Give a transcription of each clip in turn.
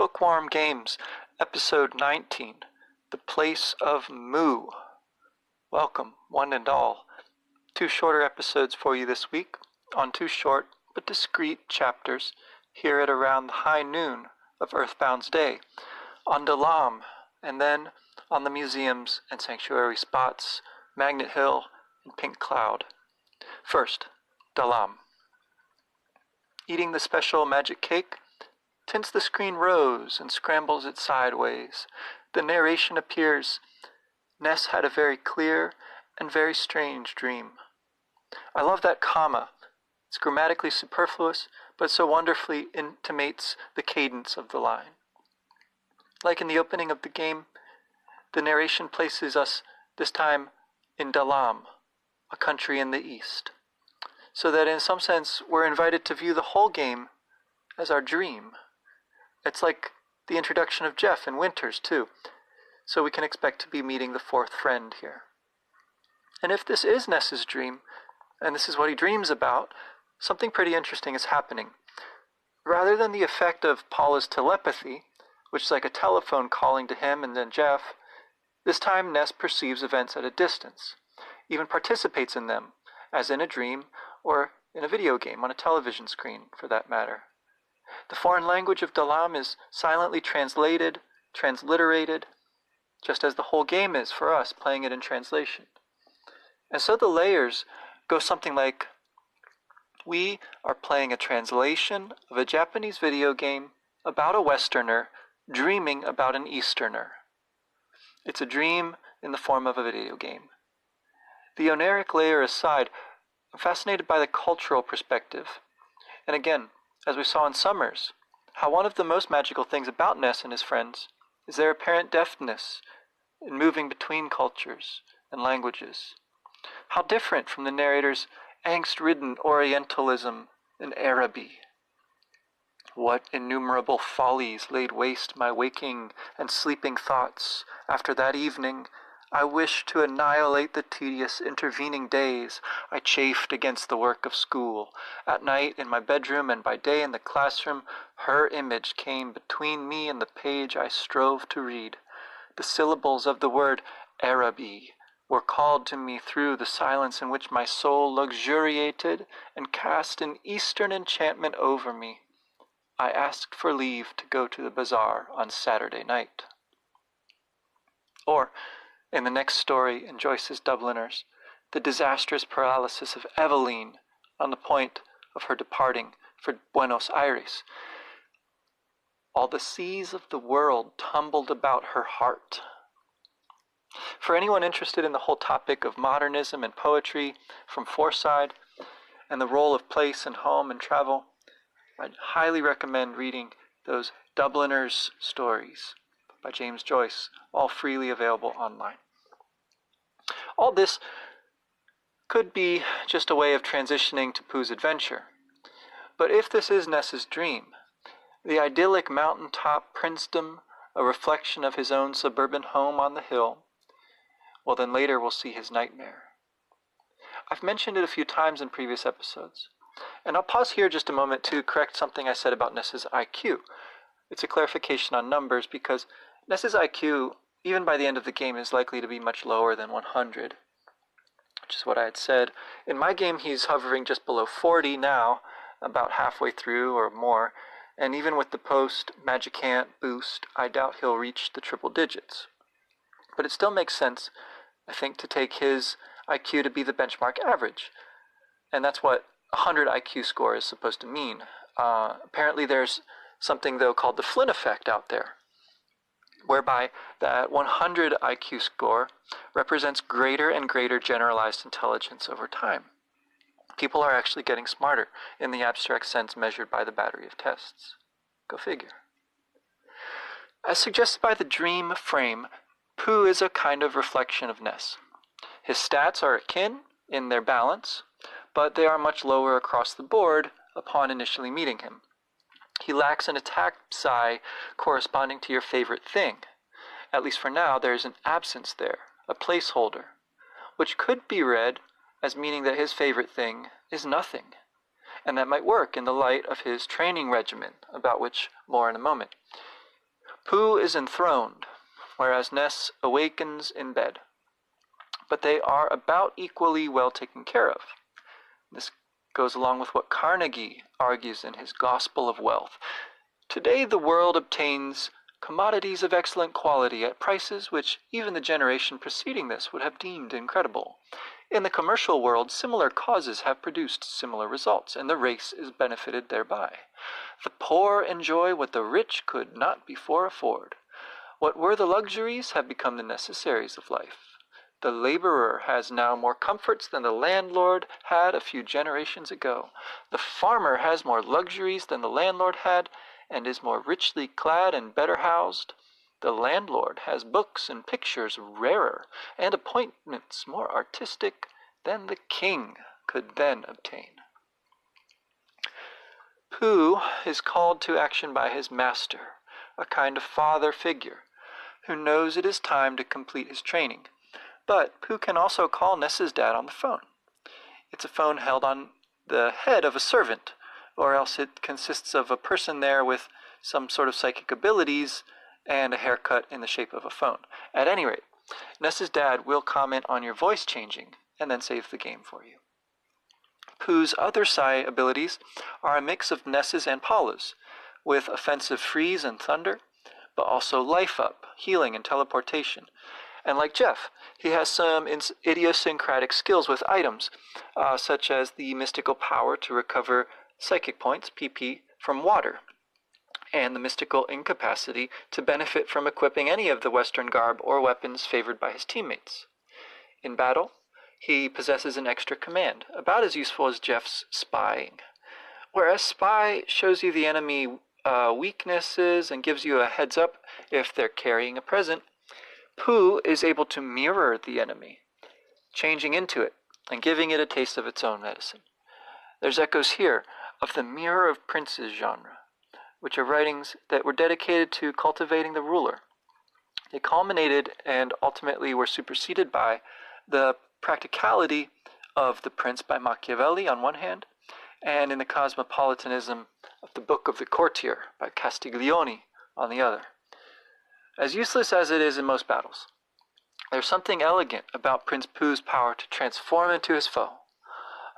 Bookwarm Games, Episode 19, The Place of Moo. Welcome, one and all. 2 shorter episodes for you this week, on 2 short but discreet chapters, here at around the high noon of Earthbound's Day, on Dalaam, and then on the museums and sanctuary spots, Magnet Hill and Pink Cloud. First, Dalaam. Eating the special magic cake tints the screen rose and scrambles it sideways. The narration appears. Ness had a very clear and very strange dream. I love that comma. It's grammatically superfluous, but so wonderfully intimates the cadence of the line. Like in the opening of the game, the narration places us this time in Dalaam, a country in the east, so that in some sense we're invited to view the whole game as our dream. It's like the introduction of Jeff in Winters, too, so we can expect to be meeting the 4th friend here. And if this is Ness's dream, and this is what he dreams about, something pretty interesting is happening. Rather than the effect of Paula's telepathy, which is like a telephone calling to him and then Jeff, this time Ness perceives events at a distance, even participates in them, as in a dream or in a video game on a television screen, for that matter. The foreign language of Dalaam is silently translated, transliterated, just as the whole game is for us playing it in translation. And so the layers go something like, we are playing a translation of a Japanese video game about a Westerner dreaming about an Easterner. It's a dream in the form of a video game. The oniric layer aside, I'm fascinated by the cultural perspective. And again, as we saw in Summers, how one of the most magical things about Ness and his friends is their apparent deftness in moving between cultures and languages. How different from the narrator's angst-ridden Orientalism in Araby. What innumerable follies laid waste my waking and sleeping thoughts after that evening. I wished to annihilate the tedious intervening days. I chafed against the work of school. At night in my bedroom and by day in the classroom, her image came between me and the page I strove to read. The syllables of the word Araby were called to me through the silence in which my soul luxuriated and cast an Eastern enchantment over me. I asked for leave to go to the bazaar on Saturday night. Or, in the next story in Joyce's Dubliners, the disastrous paralysis of Eveline on the point of her departing for Buenos Aires. All the seas of the world tumbled about her heart. For anyone interested in the whole topic of modernism and poetry from Forside and the role of place and home and travel, I'd highly recommend reading those Dubliners stories by James Joyce, all freely available online. All this could be just a way of transitioning to Pooh's adventure. But if this is Ness's dream, the idyllic mountaintop princedom, a reflection of his own suburban home on the hill, well then later we'll see his nightmare. I've mentioned it a few times in previous episodes, and I'll pause here just a moment to correct something I said about Ness's IQ. It's a clarification on numbers because Ness's IQ, even by the end of the game, is likely to be much lower than 100, which is what I had said. In my game, he's hovering just below 40 now, about halfway through or more, and even with the post-Magicant boost, I doubt he'll reach the triple digits. But it still makes sense, I think, to take his IQ to be the benchmark average, and that's what a 100 IQ score is supposed to mean. Apparently there's something, though, called the Flynn effect out there, whereby that 100 IQ score represents greater and greater generalized intelligence over time. People are actually getting smarter in the abstract sense measured by the battery of tests. Go figure. As suggested by the dream frame, Pooh is a kind of reflection of Ness. His stats are akin in their balance, but they are much lower across the board upon initially meeting him. He lacks an attack psi corresponding to your favorite thing. At least for now, there is an absence there, a placeholder, which could be read as meaning that his favorite thing is nothing, and that might work in the light of his training regimen, about which more in a moment. Pooh is enthroned, whereas Ness awakens in bed. But they are about equally well taken care of. This goes along with what Carnegie argues in his Gospel of Wealth. Today the world obtains commodities of excellent quality at prices which even the generation preceding this would have deemed incredible. In the commercial world, similar causes have produced similar results, and the race is benefited thereby. The poor enjoy what the rich could not before afford. What were the luxuries have become the necessaries of life. The laborer has now more comforts than the landlord had a few generations ago. The farmer has more luxuries than the landlord had, and is more richly clad and better housed. The landlord has books and pictures rarer, and appointments more artistic than the king could then obtain. Pooh is called to action by his master, a kind of father figure, who knows it is time to complete his training. But Pooh can also call Ness's dad on the phone. It's a phone held on the head of a servant, or else it consists of a person there with some sort of psychic abilities and a haircut in the shape of a phone. At any rate, Ness's dad will comment on your voice changing and then save the game for you. Pooh's other psi abilities are a mix of Ness's and Paula's, with offensive freeze and thunder, but also life up, healing, and teleportation. And like Jeff, he has some idiosyncratic skills with items, such as the mystical power to recover psychic points, PP, from water, and the mystical incapacity to benefit from equipping any of the Western garb or weapons favored by his teammates. In battle, he possesses an extra command, about as useful as Jeff's spying. Whereas spy shows you the enemy weaknesses and gives you a heads up if they're carrying a present, Pooh is able to mirror the enemy, changing into it and giving it a taste of its own medicine. There's echoes here of the Mirror of Princes genre, which are writings that were dedicated to cultivating the ruler. They culminated and ultimately were superseded by the practicality of The Prince by Machiavelli on one hand, and in the cosmopolitanism of The Book of the Courtier by Castiglione on the other. As useless as it is in most battles, there's something elegant about Prince Pooh's power to transform into his foe,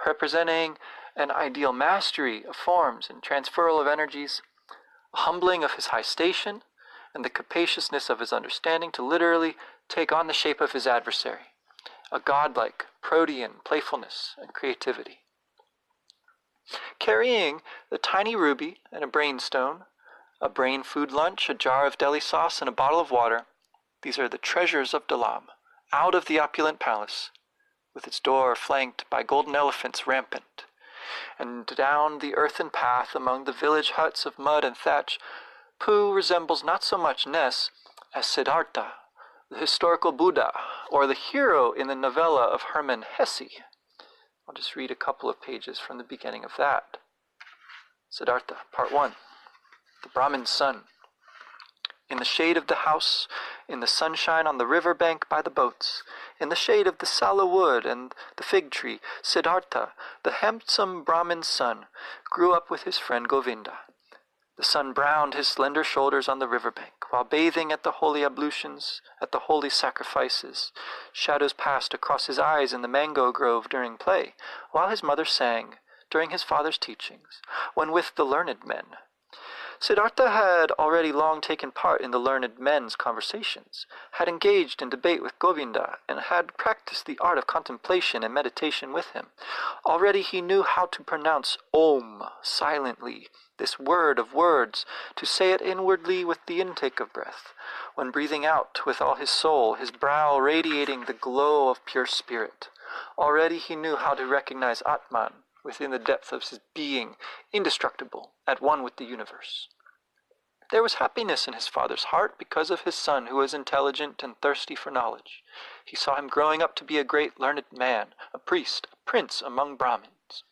representing an ideal mastery of forms and transferal of energies, a humbling of his high station, and the capaciousness of his understanding to literally take on the shape of his adversary, a godlike protean playfulness and creativity. Carrying the tiny ruby and a brain stone, a brain food lunch, a jar of deli sauce, and a bottle of water, these are the treasures of Dalaam, out of the opulent palace, with its door flanked by golden elephants rampant. And down the earthen path among the village huts of mud and thatch, Pooh resembles not so much Ness as Siddhartha, the historical Buddha, or the hero in the novella of Hermann Hesse. I'll just read a couple of pages from the beginning of that. Siddhartha, Part 1. The Brahmin's son. In the shade of the house, in the sunshine on the river bank by the boats, in the shade of the sallow wood and the fig tree, Siddhartha, the handsome Brahmin's son, grew up with his friend Govinda. The sun browned his slender shoulders on the river bank, while bathing at the holy ablutions, at the holy sacrifices. Shadows passed across his eyes in the mango grove during play, while his mother sang, during his father's teachings, when with the learned men. Siddhartha had already long taken part in the learned men's conversations, had engaged in debate with Govinda, and had practiced the art of contemplation and meditation with him. Already he knew how to pronounce Om silently, this word of words, to say it inwardly with the intake of breath, when breathing out with all his soul, his brow radiating the glow of pure spirit. Already he knew how to recognize Atman within the depth of his being, indestructible, at one with the universe. There was happiness in his father's heart because of his son, who was intelligent and thirsty for knowledge. He saw him growing up to be a great learned man, a priest, a prince among Brahmins.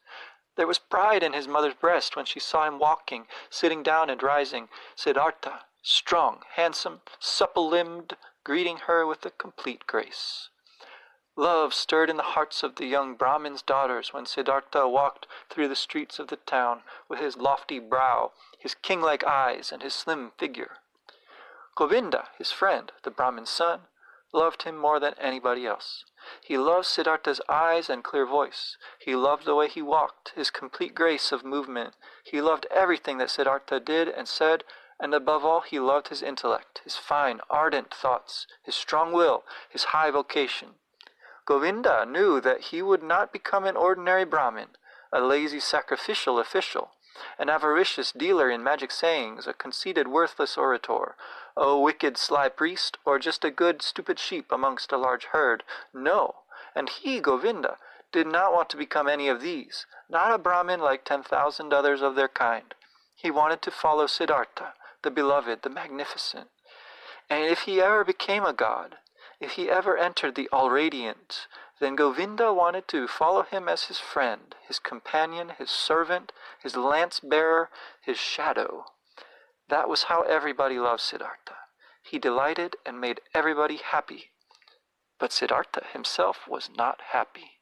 There was pride in his mother's breast when she saw him walking, sitting down and rising, Siddhartha, strong, handsome, supple-limbed, greeting her with a complete grace. Love stirred in the hearts of the young Brahmin's daughters when Siddhartha walked through the streets of the town with his lofty brow, his king-like eyes, and his slim figure. Govinda, his friend, the Brahmin's son, loved him more than anybody else. He loved Siddhartha's eyes and clear voice. He loved the way he walked, his complete grace of movement. He loved everything that Siddhartha did and said, and above all, he loved his intellect, his fine, ardent thoughts, his strong will, his high vocation. Govinda knew that he would not become an ordinary Brahmin, a lazy sacrificial official, an avaricious dealer in magic sayings, a conceited worthless orator, a wicked sly priest, or just a good stupid sheep amongst a large herd. No, and he, Govinda, did not want to become any of these, not a Brahmin like 10,000 others of their kind. He wanted to follow Siddhartha, the beloved, the magnificent. And if he ever became a god, if he ever entered the All-Radiant, then Govinda wanted to follow him as his friend, his companion, his servant, his lance-bearer, his shadow. That was how everybody loved Siddhartha. He delighted and made everybody happy. But Siddhartha himself was not happy.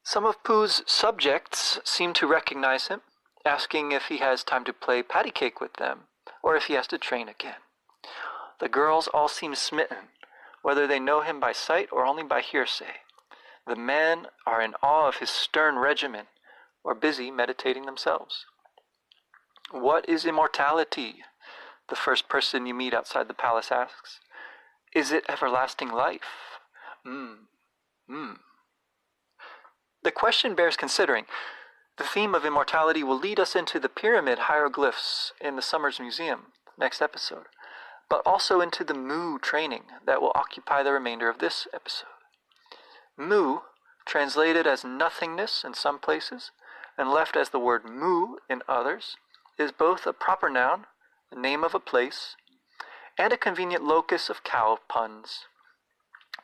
Some of Pooh's subjects seem to recognize him, asking if he has time to play patty cake with them, or if he has to train again. The girls all seem smitten, whether they know him by sight or only by hearsay. The men are in awe of his stern regimen, or busy meditating themselves. What is immortality? The first person you meet outside the palace asks. Is it everlasting life? The question bears considering. The theme of immortality will lead us into the pyramid hieroglyphs in the Summers Museum next episode, but also into the Mu training that will occupy the remainder of this episode. Mu, translated as nothingness in some places, and left as the word mu in others, is both a proper noun, the name of a place, and a convenient locus of cow puns.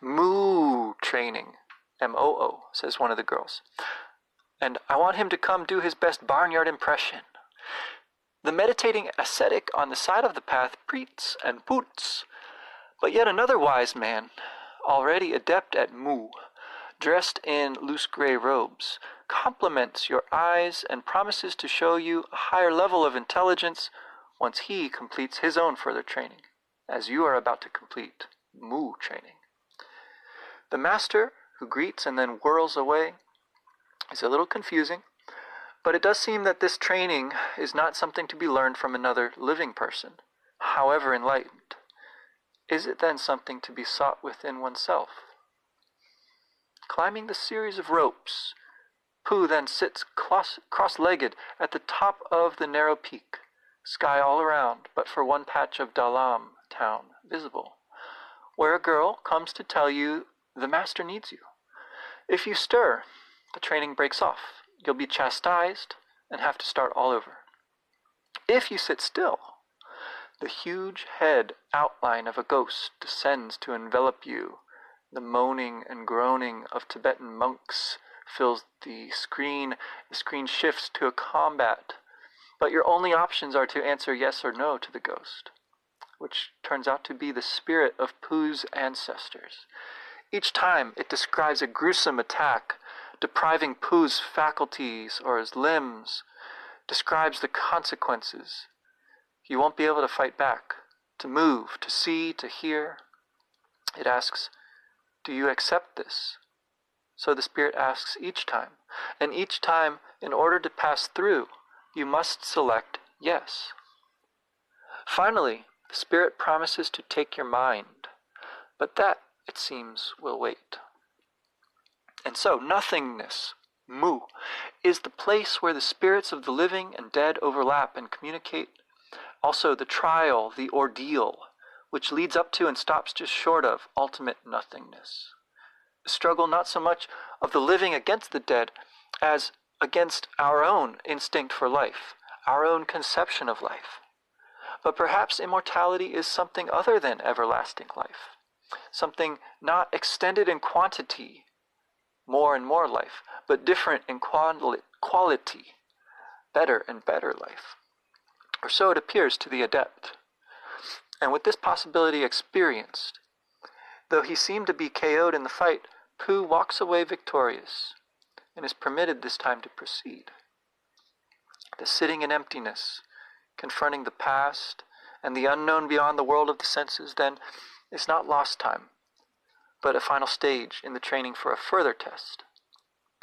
Mu training, M-O-O, says one of the girls. And I want him to come do his best barnyard impression. The meditating ascetic on the side of the path preets and poots, but yet another wise man, already adept at mu, dressed in loose gray robes, compliments your eyes and promises to show you a higher level of intelligence once he completes his own further training, as you are about to complete mu training. The master, who greets and then whirls away, is a little confusing, but it does seem that this training is not something to be learned from another living person, however enlightened. Is it then something to be sought within oneself? Climbing the series of ropes, Pooh then sits cross-legged at the top of the narrow peak, sky all around, but for one patch of Dalaam town visible, where a girl comes to tell you the master needs you. If you stir, the training breaks off. You'll be chastised and have to start all over. If you sit still, the huge head outline of a ghost descends to envelop you. The moaning and groaning of Tibetan monks fills the screen. The screen shifts to a combat, but your only options are to answer yes or no to the ghost, which turns out to be the spirit of Pooh's ancestors. Each time it describes a gruesome attack, depriving Pooh's faculties or his limbs, describes the consequences. You won't be able to fight back, to move, to see, to hear. It asks, do you accept this? So the spirit asks each time, and each time, in order to pass through, you must select yes. Finally, the spirit promises to take your mind, but that, it seems, will wait. And so, nothingness, mu, is the place where the spirits of the living and dead overlap and communicate. Also, the trial, the ordeal, which leads up to and stops just short of ultimate nothingness. A struggle not so much of the living against the dead as against our own instinct for life, our own conception of life. But perhaps immortality is something other than everlasting life, something not extended in quantity, more and more life, but different in quality, better and better life. Or so it appears to the adept. And with this possibility experienced, though he seemed to be KO'd in the fight, Pooh walks away victorious and is permitted this time to proceed. The sitting in emptiness confronting the past and the unknown beyond the world of the senses, then it's not lost time, but a final stage in the training for a further test,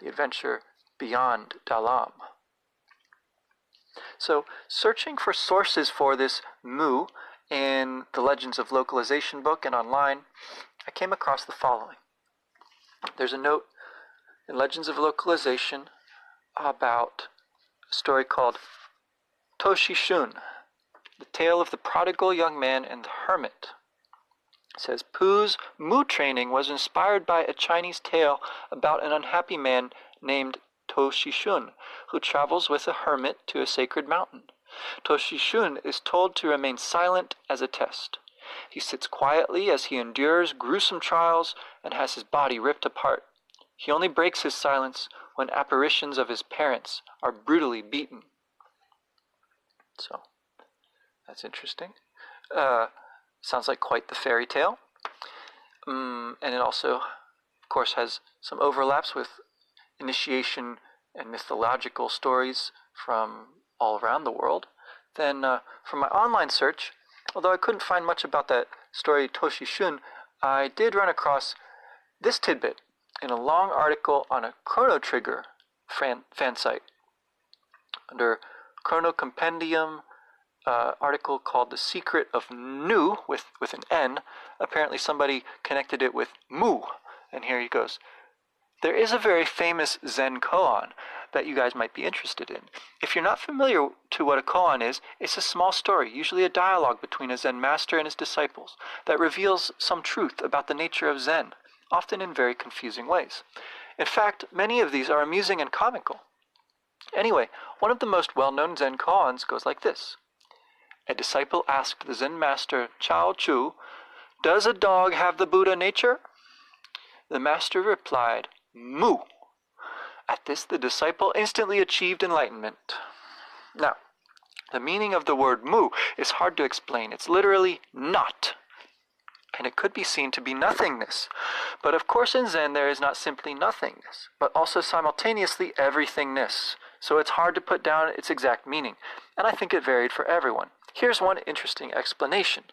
the adventure beyond Dalaam. So, searching for sources for this mu in the Legends of Localization book and online, I came across the following. There's a note in Legends of Localization about a story called Toshi-shun, the tale of the prodigal young man and the hermit. It says, Pooh's mu training was inspired by a Chinese tale about an unhappy man named Toshi-shun, who travels with a hermit to a sacred mountain. Toshi-shun is told to remain silent as a test. He sits quietly as he endures gruesome trials and has his body ripped apart. He only breaks his silence when apparitions of his parents are brutally beaten. So, that's interesting. Sounds like quite the fairy tale. And it also, of course, has some overlaps with initiation and mythological stories from all around the world. Then, from my online search, although I couldn't find much about that story Toshi-shun, I did run across this tidbit in a long article on a Chrono Trigger fan site. Under Chrono Compendium, article called The Secret of Nu, with an N. Apparently somebody connected it with Mu, and here he goes. There is a very famous Zen koan that you guys might be interested in. If you're not familiar to what a koan is, it's a small story, usually a dialogue between a Zen master and his disciples, that reveals some truth about the nature of Zen, often in very confusing ways. In fact, many of these are amusing and comical. Anyway, one of the most well-known Zen koans goes like this. A disciple asked the Zen master Chao Chu, "Does a dog have the Buddha nature?" The master replied, "Mu." At this, the disciple instantly achieved enlightenment. Now, the meaning of the word mu is hard to explain. It's literally not. And it could be seen to be nothingness. But of course in Zen there is not simply nothingness, but also simultaneously everythingness. So it's hard to put down its exact meaning. And I think it varied for everyone. Here's one interesting explanation.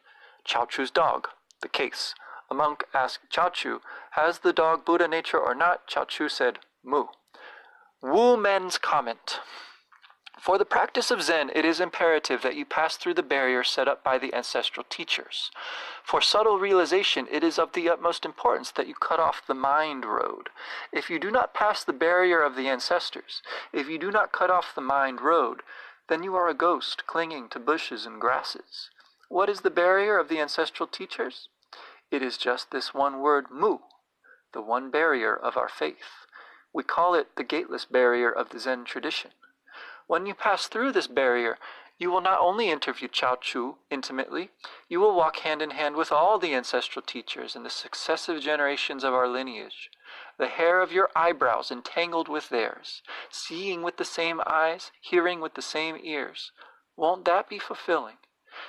Chao Chu's dog, the case. A monk asked Chao Chu, "Has the dog Buddha nature or not?" Chao Chu said, "Mu." Wu Men's comment. For the practice of Zen, it is imperative that you pass through the barrier set up by the ancestral teachers. For subtle realization, it is of the utmost importance that you cut off the mind road. If you do not pass the barrier of the ancestors, if you do not cut off the mind road, then you are a ghost clinging to bushes and grasses. What is the barrier of the ancestral teachers? It is just this one word, mu, the one barrier of our faith. We call it the gateless barrier of the Zen tradition. When you pass through this barrier, you will not only interview Chao Chu intimately, you will walk hand in hand with all the ancestral teachers and the successive generations of our lineage. The hair of your eyebrows entangled with theirs, seeing with the same eyes, hearing with the same ears. Won't that be fulfilling?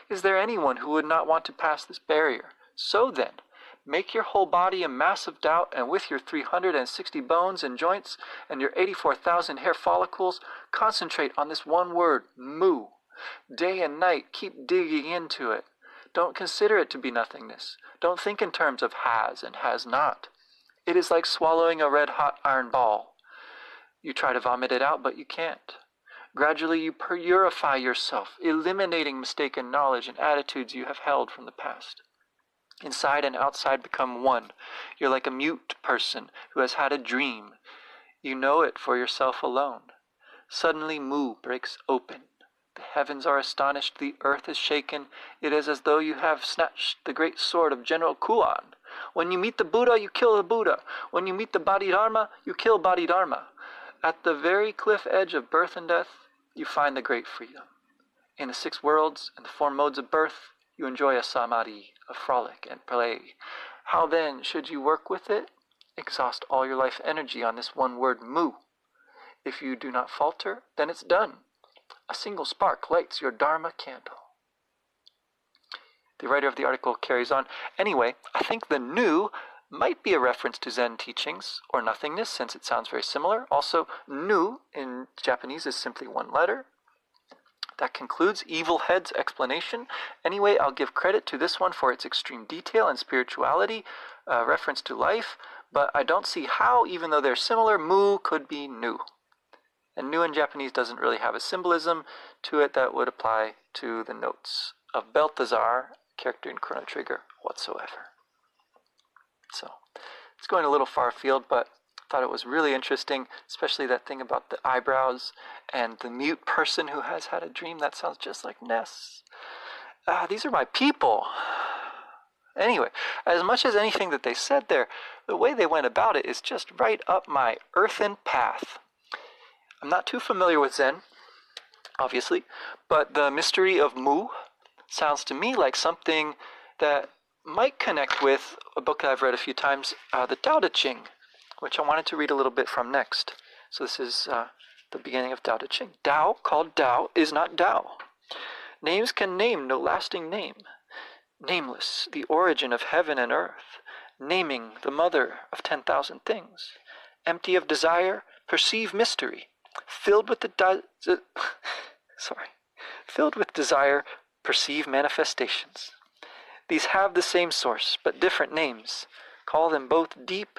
Is there anyone who would not want to pass this barrier? So then, make your whole body a mass of doubt, and with your 360 bones and joints and your 84,000 hair follicles, concentrate on this one word, mu. Day and night, keep digging into it. Don't consider it to be nothingness. Don't think in terms of has and has not. It is like swallowing a red-hot iron ball. You try to vomit it out, but you can't. Gradually you purify yourself, eliminating mistaken knowledge and attitudes you have held from the past. Inside and outside become one. You're like a mute person who has had a dream. You know it for yourself alone. Suddenly mu breaks open. The heavens are astonished, the earth is shaken. It is as though you have snatched the great sword of General Kuan. When you meet the Buddha, you kill the Buddha. When you meet the Bodhidharma, you kill Bodhidharma. At the very cliff edge of birth and death, you find the great freedom. In the 6 worlds and the 4 modes of birth, you enjoy a samadhi, a frolic and play. How then should you work with it? Exhaust all your life energy on this one word, mu. If you do not falter, then it's done. A single spark lights your Dharma candle. The writer of the article carries on. Anyway, I think the nu might be a reference to Zen teachings, or nothingness, since it sounds very similar. Also, nu in Japanese is simply one letter. That concludes Evil Head's explanation. Anyway, I'll give credit to this one for its extreme detail and spirituality, reference to life, but I don't see how, even though they're similar, mu could be nu. And nu in Japanese doesn't really have a symbolism to it that would apply to the notes of Balthazar, character in Chrono Trigger, whatsoever. So, it's going a little far afield, but I thought it was really interesting, especially that thing about the eyebrows and the mute person who has had a dream that sounds just like Ness. These are my people. Anyway, as much as anything that they said there, the way they went about it is just right up my earthen path. I'm not too familiar with Zen, obviously, but the mystery of Mu sounds to me like something that might connect with a book that I've read a few times, the Ching, which I wanted to read a little bit from next. So this is the beginning of Ching. Tao, called Tao, is not Tao. Names can name no lasting name. Nameless, the origin of heaven and earth. Naming, the mother of 10,000 things. Empty of desire, perceive mystery. Filled with filled with desire, perceive manifestations. These have the same source, but different names. Call them both deep,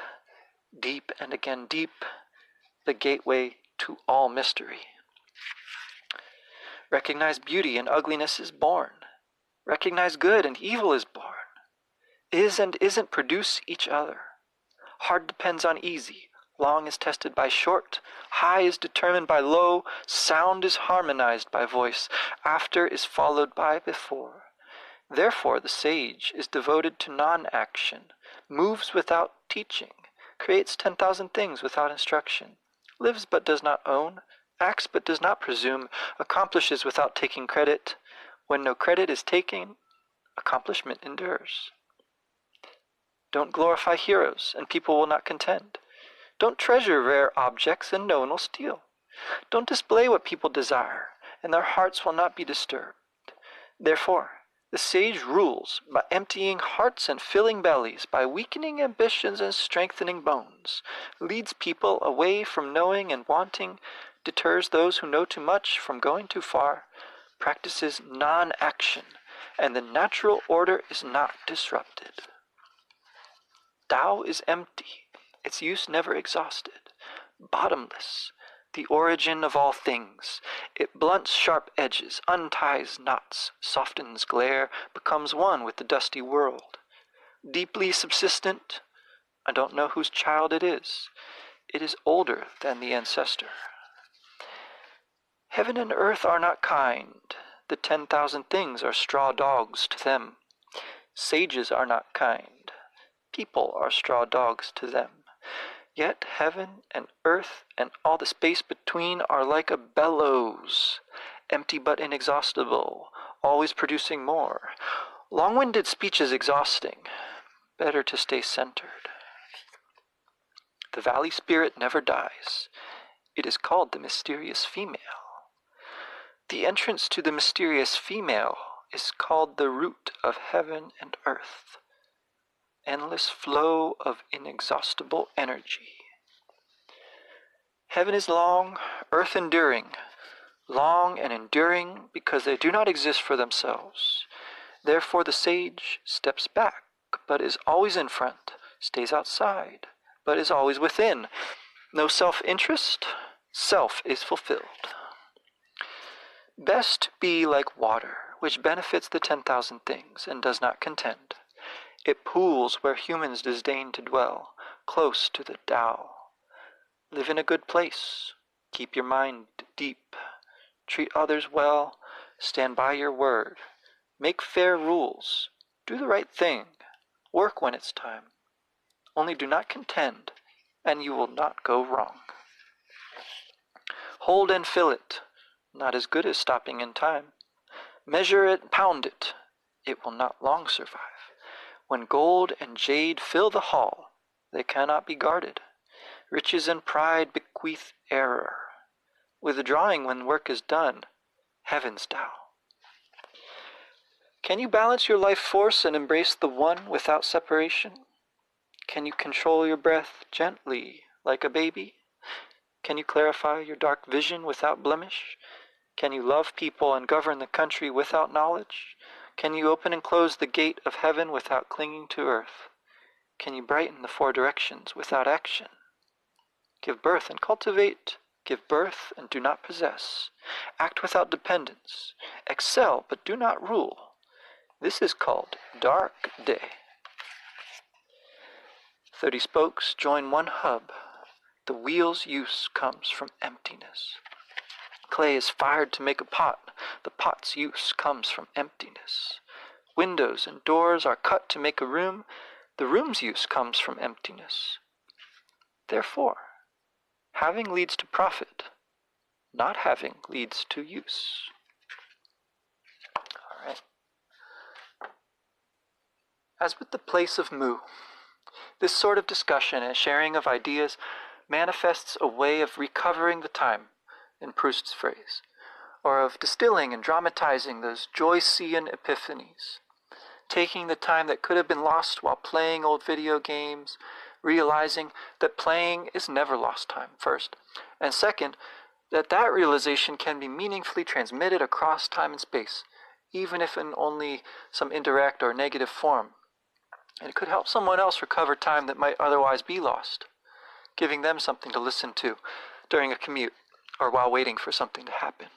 deep and again deep, the gateway to all mystery. Recognize beauty and ugliness is born. Recognize good and evil is born. Is and isn't produce each other. Hard depends on easy. Long is tested by short, high is determined by low, sound is harmonized by voice, after is followed by before. Therefore the sage is devoted to non-action, moves without teaching, creates 10,000 things without instruction, lives but does not own, acts but does not presume, accomplishes without taking credit. When no credit is taken, accomplishment endures. Don't glorify heroes, and people will not contend. Don't treasure rare objects, and no one will steal. Don't display what people desire, and their hearts will not be disturbed. Therefore, the sage rules by emptying hearts and filling bellies, by weakening ambitions and strengthening bones, leads people away from knowing and wanting, deters those who know too much from going too far, practices non-action, and the natural order is not disrupted. Tao is empty, its use never exhausted, bottomless, the origin of all things. It blunts sharp edges, unties knots, softens glare, becomes one with the dusty world. Deeply subsistent, I don't know whose child it is. It is older than the ancestor. Heaven and earth are not kind. The 10,000 things are straw dogs to them. Sages are not kind. People are straw dogs to them. Yet heaven and earth and all the space between are like a bellows, empty but inexhaustible, always producing more. Long-winded speech is exhausting. Better to stay centered. The valley spirit never dies. It is called the mysterious female. The entrance to the mysterious female is called the root of heaven and earth. Endless flow of inexhaustible energy. Heaven is long, earth enduring, long and enduring because they do not exist for themselves. Therefore the sage steps back, but is always in front, stays outside, but is always within. No self-interest, self is fulfilled. Best be like water, which benefits the 10,000 things and does not contend. It pools where humans disdain to dwell, close to the Tao. Live in a good place. Keep your mind deep. Treat others well. Stand by your word. Make fair rules. Do the right thing. Work when it's time. Only do not contend, and you will not go wrong. Hold and fill it. Not as good as stopping in time. Measure it, pound it. It will not long survive. When gold and jade fill the hall, they cannot be guarded. Riches and pride bequeath error. Withdrawing when work is done, heaven's Tao. Can you balance your life force and embrace the one without separation? Can you control your breath gently like a baby? Can you clarify your dark vision without blemish? Can you love people and govern the country without knowledge? Can you open and close the gate of heaven without clinging to earth? Can you brighten the four directions without action? Give birth and cultivate. Give birth and do not possess. Act without dependence. Excel but do not rule. This is called dark day. 30 spokes join one hub. The wheel's use comes from emptiness. Clay is fired to make a pot. The pot's use comes from emptiness. Windows and doors are cut to make a room. The room's use comes from emptiness. Therefore, having leads to profit. Not having leads to use. All right. As with the place of Mu, this sort of discussion and sharing of ideas manifests a way of recovering the time, in Proust's phrase, or of distilling and dramatizing those Joycean epiphanies, taking the time that could have been lost while playing old video games, realizing that playing is never lost time, first, and second, that realization can be meaningfully transmitted across time and space, even if in only some indirect or negative form. And it could help someone else recover time that might otherwise be lost, giving them something to listen to during a commute or while waiting for something to happen.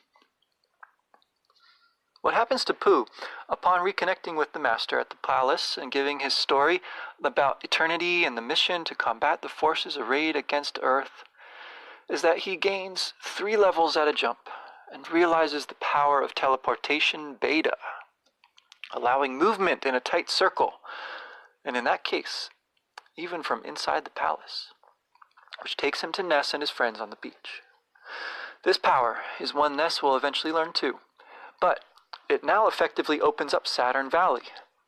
What happens to Pooh upon reconnecting with the master at the palace and giving his story about eternity and the mission to combat the forces arrayed against Earth is that he gains 3 levels at a jump and realizes the power of teleportation beta, allowing movement in a tight circle, and in that case, even from inside the palace, which takes him to Ness and his friends on the beach. This power is one Ness will eventually learn too, but it now effectively opens up Saturn Valley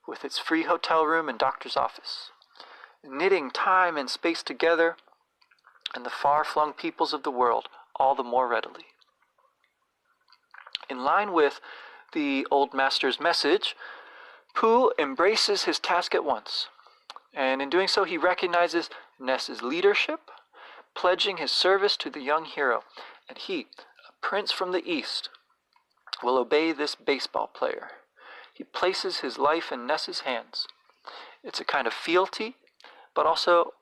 with its free hotel room and doctor's office, knitting time and space together and the far-flung peoples of the world all the more readily. In line with the old master's message, Pooh embraces his task at once, and in doing so he recognizes Ness's leadership, pledging his service to the young hero, and he, a prince from the east, will obey this baseball player. He places his life in Ness's hands. It's a kind of fealty, but also,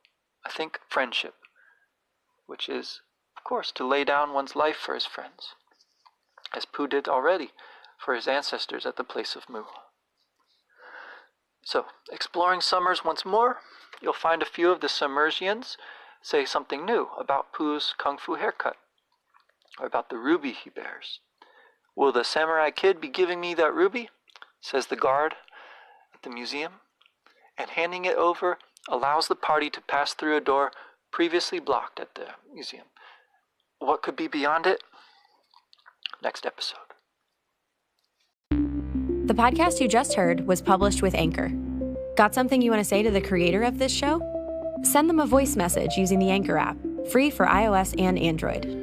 I think, friendship, which is, of course, to lay down one's life for his friends, as Pooh did already for his ancestors at the place of Mu. So, exploring Summers once more, you'll find a few of the Summersians say something new about Pooh's kung fu haircut, or about the ruby he bears. Will the samurai kid be giving me that ruby? Says the guard at the museum, and handing it over allows the party to pass through a door previously blocked at the museum. What could be beyond it? Next episode. The podcast you just heard was published with Anchor. Got something you want to say to the creator of this show? Send them a voice message using the Anchor app, free for iOS and Android.